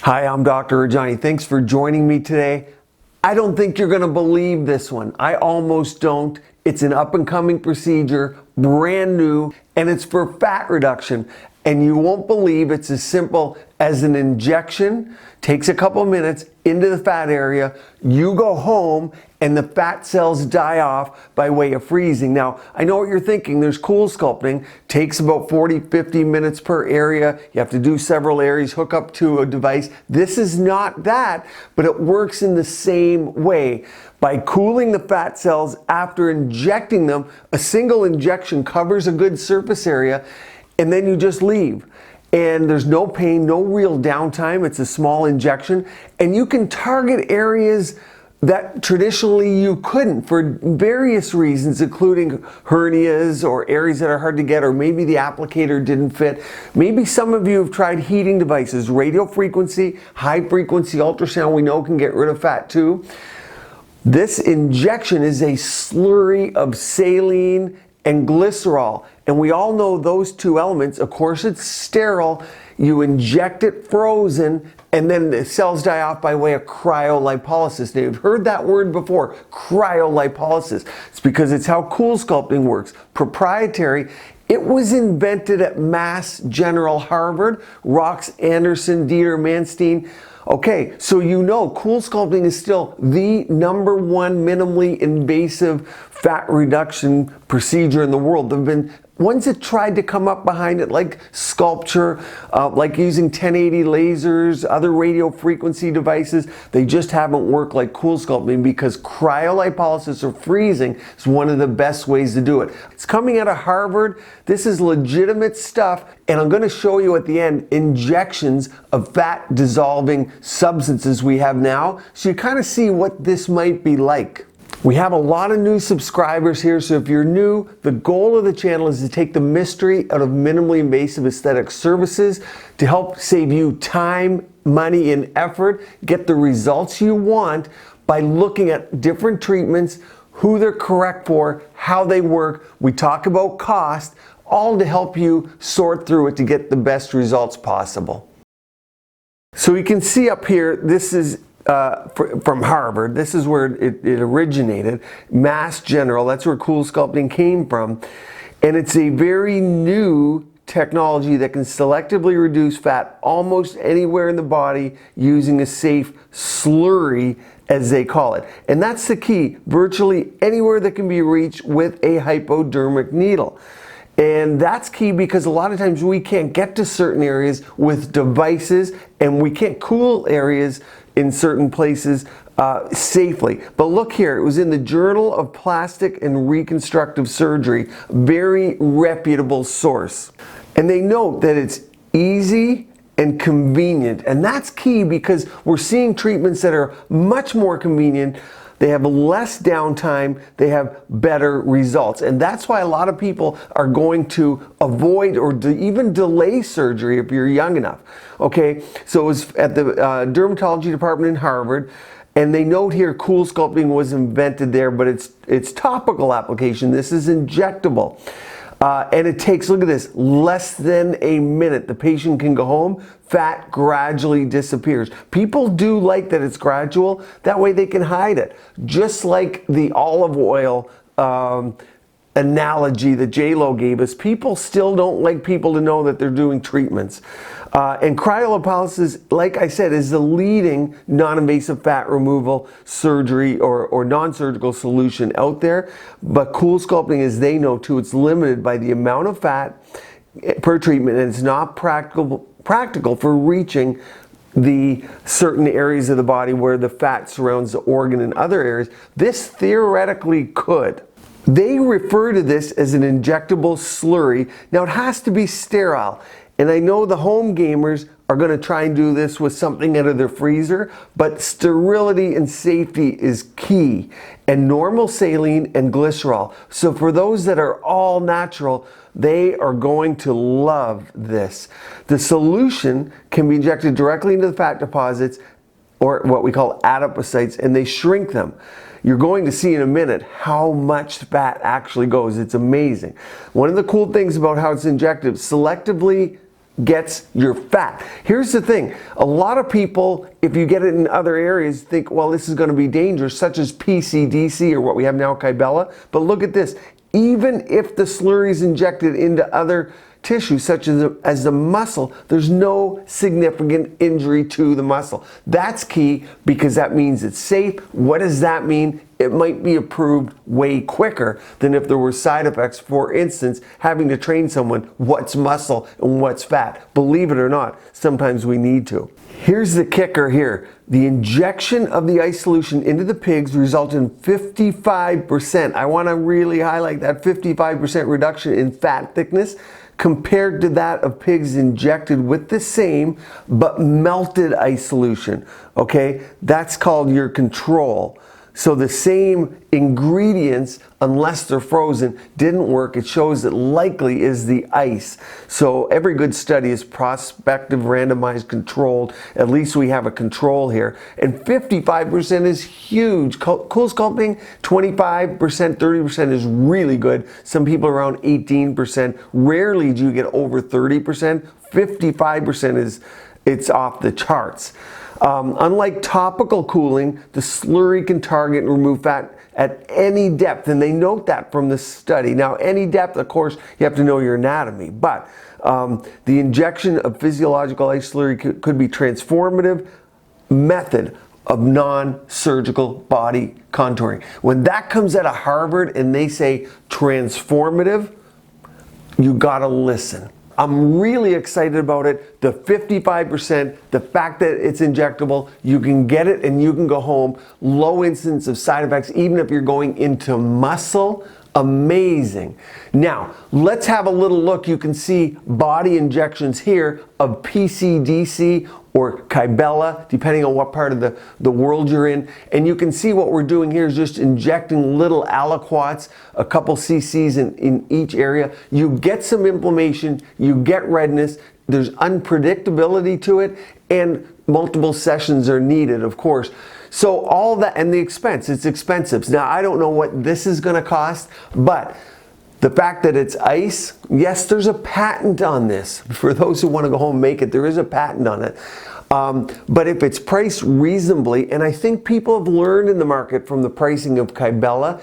Hi, I'm Dr. Rajani. Thanks for joining me today. I don't think you're going to believe this one. I almost don't. It's an up-and-coming procedure, brand new, and it's for fat reduction. And you won't believe it's as simple as an injection. Takes a couple minutes into the fat area. You go home and the fat cells die off by way of freezing. Now, I know what you're thinking. There's CoolSculpting. Takes about 40-50 minutes per area. You have to do several areas, hook up to a device. This is not that, but it works in the same way. By cooling the fat cells after injecting them, a single injection covers a good surface area, and then you just leave. And there's no pain, no real downtime. It's a small injection, and you can target areas that traditionally you couldn't for various reasons, including hernias or areas that are hard to get, or maybe the applicator didn't fit. Maybe some of you have tried heating devices. Radio frequency, high frequency ultrasound we know can get rid of fat too. This injection is a slurry of saline and glycerol. And we all know those two elements. Of course, it's sterile. You inject it frozen, and then the cells die off by way of cryolipolysis. Now, you've heard that word before, cryolipolysis. It's because it's how CoolSculpting works. Proprietary. It was invented at Mass General Harvard. Rox Anderson, Dieter Manstein. Okay, so you know CoolSculpting is still the #1 minimally invasive fat reduction procedure in the world. There have been ones that tried to come up behind it, like Sculpture, like using 1080 lasers, other radio frequency devices. They just haven't worked like CoolSculpting because cryolipolysis or freezing is one of the best ways to do it. It's coming out of Harvard. This is legitimate stuff, and I'm going to show you at the end injections of fat dissolving substances we have now, so you kind of see what this might be like. We have a lot of new subscribers here, so if you're new, the goal of the channel is to take the mystery out of minimally invasive aesthetic services to help save you time, money, and effort, get the results you want by looking at different treatments, who they're correct for, how they work. We talk about cost, all to help you sort through it to get the best results possible. So you can see up here, this is from Harvard. This is where it originated. Mass General, that's where CoolSculpting came from. And it's a very new technology that can selectively reduce fat almost anywhere in the body using a safe slurry, as they call it. And that's the key, virtually anywhere that can be reached with a hypodermic needle. And that's key because a lot of times we can't get to certain areas with devices, and we can't cool areas in certain places safely. But look here, it was in the Journal of Plastic and Reconstructive Surgery, very reputable source. And they note that it's easy and convenient, and that's key because we're seeing treatments that are much more convenient. They have less downtime, they have better results. And that's why a lot of people are going to avoid or even delay surgery if you're young enough. Okay, so it was at the dermatology department in Harvard, and they note here CoolSculpting was invented there, but it's topical application. This is injectable. And it takes, look at this, less than a minute. The patient can go home, fat gradually disappears. People do like that it's gradual, that way they can hide it. Just like the olive oil analogy that J-Lo gave us, people still don't like people to know that they're doing treatments. And cryolipolysis, like I said, is the leading non-invasive fat removal surgery or non-surgical solution out there. But CoolSculpting, as they know too, it's limited by the amount of fat per treatment, and it's not practical for reaching the certain areas of the body where the fat surrounds the organ and other areas. This theoretically could. They refer to this as an injectable slurry. Now it has to be sterile. And I know the home gamers are going to try and do this with something out of their freezer, but sterility and safety is key. And normal saline and glycerol. So for those that are all natural, they are going to love this. The solution can be injected directly into the fat deposits, or what we call adipocytes, and they shrink them. You're going to see in a minute how much fat actually goes. It's amazing. One of the cool things about how it's injected, selectively gets your fat. Here's the thing, a lot of people, if you get it in other areas, think, well, this is going to be dangerous, such as PCDC or what we have now, Kybella. But look at this, even if the slurry is injected into other tissue such as the muscle, there's no significant injury to the muscle. That's key because that means it's safe. What does that mean? It might be approved way quicker than if there were side effects. For instance, having to train someone what's muscle and what's fat. Believe it or not, sometimes we need to. Here's the kicker here. The injection of the ice solution into the pigs resulted in 55%. I want to really highlight that 55% reduction in fat thickness compared to that of pigs injected with the same but melted ice solution. Okay, that's called your control. So the same ingredients, unless they're frozen, didn't work. It shows it likely is the ice. So every good study is prospective, randomized, controlled. At least we have a control here. And 55% is huge. Cool Sculpting, 25%, 30% is really good. Some people around 18%. Rarely do you get over 30%. 55% it's off the charts. Unlike topical cooling, the slurry can target and remove fat at any depth, and they note that from the study. Now, any depth, of course, you have to know your anatomy, but the injection of physiological ice slurry could be transformative method of non-surgical body contouring. When that comes out of Harvard and they say transformative, you gotta listen. I'm really excited about it. The 55%, the fact that it's injectable, you can get it and you can go home. Low incidence of side effects, even if you're going into muscle. Amazing. Now, let's have a little look. You can see body injections here of PCDC or Kybella, depending on what part of the world you're in. And you can see what we're doing here is just injecting little aliquots, a couple cc's in each area. You get some inflammation, you get redness, there's unpredictability to it, and multiple sessions are needed, of course. So all that, and the expense, it's expensive. Now, I don't know what this is gonna cost, but the fact that it's ice, yes, there's a patent on this. For those who wanna go home and make it, there is a patent on it. But if it's priced reasonably, and I think people have learned in the market from the pricing of Kybella,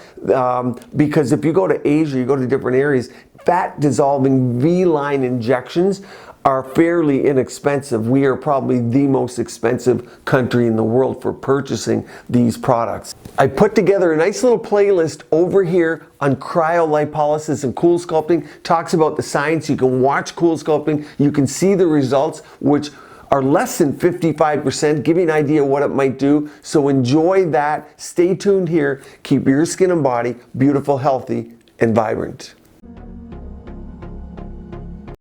because if you go to Asia, you go to different areas, fat dissolving V-line injections are fairly inexpensive. We are probably the most expensive country in the world for purchasing these products. I put together a nice little playlist over here on cryolipolysis and Cool Sculpting. Talks about the science. You can watch Cool Sculpting. You can see the results, which are less than 55%, give you an idea what it might do. So enjoy that. Stay tuned here. Keep your skin and body beautiful, healthy, and vibrant.